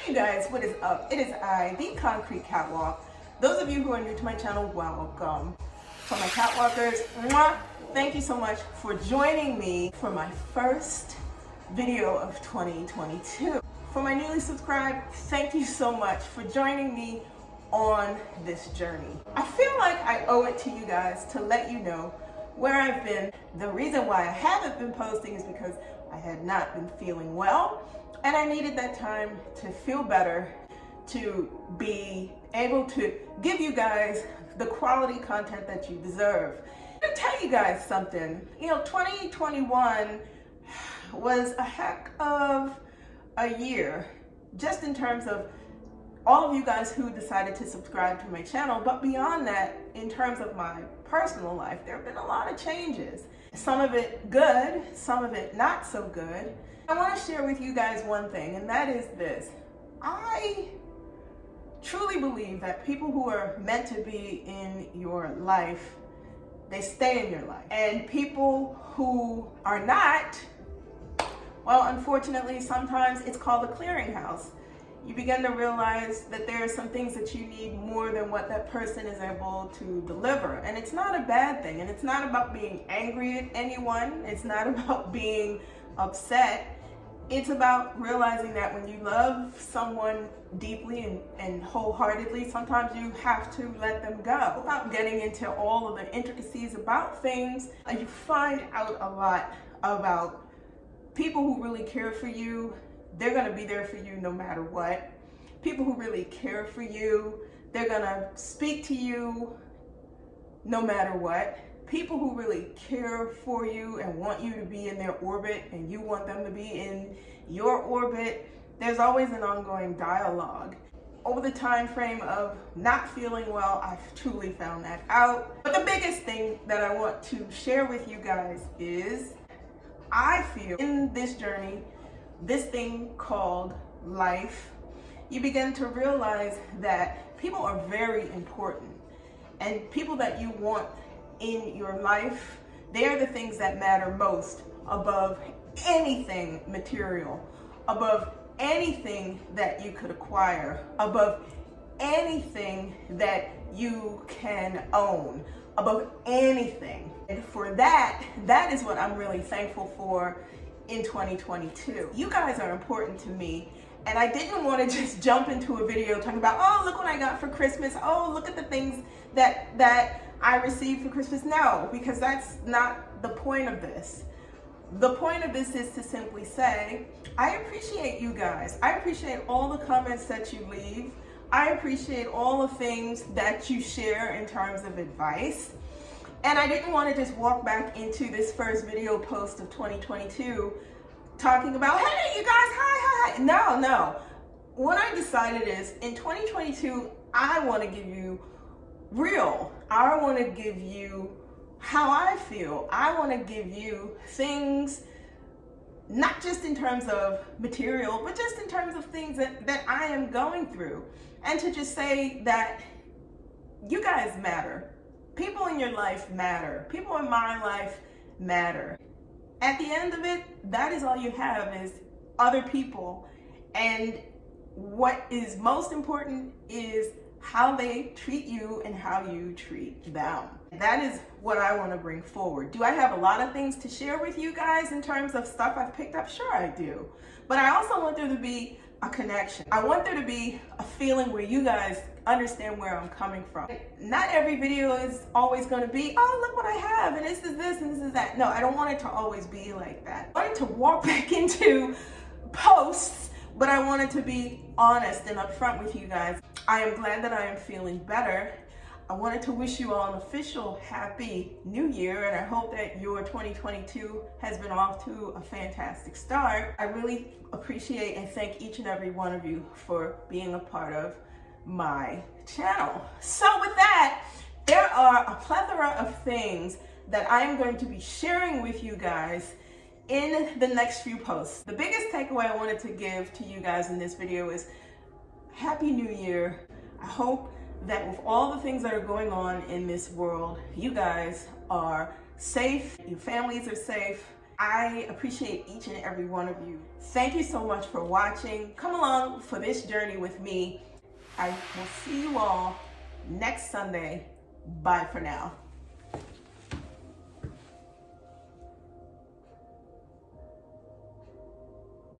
you guys, what is up? It is I, the Concrete Catwalk. Those of you who are new to my channel, welcome. For my catwalkers, thank you so much for joining me for my first video of 2022. For my newly subscribed, thank you so much for joining me on this journey. I feel like I owe it to you guys to let you know where I've been. The reason why I haven't been posting is because I had not been feeling well, and I needed that time to feel better, to be able to give you guys the quality content that you deserve. I'm gonna tell you guys something. 2021 was a heck of a year, just in terms of all of you guys who decided to subscribe to my channel, but beyond that, in terms of my personal life, there have been a lot of changes. Some of it good, some of it not so good. I want to share with you guys one thing, and that is this. I truly believe that people who are meant to be in your life, they stay in your life. And people who are not, well, unfortunately, sometimes it's called a clearinghouse. You begin to realize that there are some things that you need more than what that person is able to deliver. And it's not a bad thing. And it's not about being angry at anyone. It's not about being upset. It's about realizing that when you love someone deeply and wholeheartedly, sometimes you have to let them go. Without getting into all of the intricacies about things, you find out a lot about people who really care for you. They're gonna be there for you no matter what. People who really care for you, they're gonna speak to you no matter what. People who really care for you and want you to be in their orbit and you want them to be in your orbit, there's always an ongoing dialogue. Over the time frame of not feeling well, I've truly found that out. But the biggest thing that I want to share with you guys is, I feel in this journey, this thing called life, you begin to realize that people are very important, and people that you want in your life, they are the things that matter most above anything material, above anything that you could acquire, above anything that you can own, above anything. And for that is what I'm really thankful for in 2022. You guys are important to me, and I didn't want to just jump into a video talking about, oh, look what I got for Christmas, oh, look at the things that I received for Christmas. No, because that's not the point of this. The point of this is to simply say, I appreciate you guys. I appreciate all the comments that you leave. I appreciate all the things that you share in terms of advice. And I didn't want to just walk back into this first video post of 2022 talking about, hey, you guys, hi. No. What I decided is, in 2022, I want to give you real. I want to give you how I feel. I want to give you things, not just in terms of material, but just in terms of things that I am going through. And to just say that you guys matter. People in your life matter. People in my life matter. At the end of it, that is all you have, is other people. And what is most important is how they treat you and how you treat them. That is what I want to bring forward. Do I have a lot of things to share with you guys in terms of stuff I've picked up? Sure I do. But I also want there to be a connection. I want there to be a feeling where you guys understand where I'm coming from. Not every video is always going to be, oh, look what I have, and this is this, and this is that. No, I don't want it to always be like that. I wanted to walk back into posts, but I wanted to be honest and upfront with you guys. I am glad that I am feeling better. I wanted to wish you all an official Happy New Year, and I hope that your 2022 has been off to a fantastic start. I really appreciate and thank each and every one of you for being a part of my channel. So with that, there are a plethora of things that I am going to be sharing with you guys in the next few posts. The biggest takeaway I wanted to give to you guys in this video is Happy New Year. I hope that with all the things that are going on in this world, you guys are safe, your families are safe, I appreciate each and every one of you. Thank you so much for watching. Come along for this journey with me. I will see you all next Sunday. Bye for now.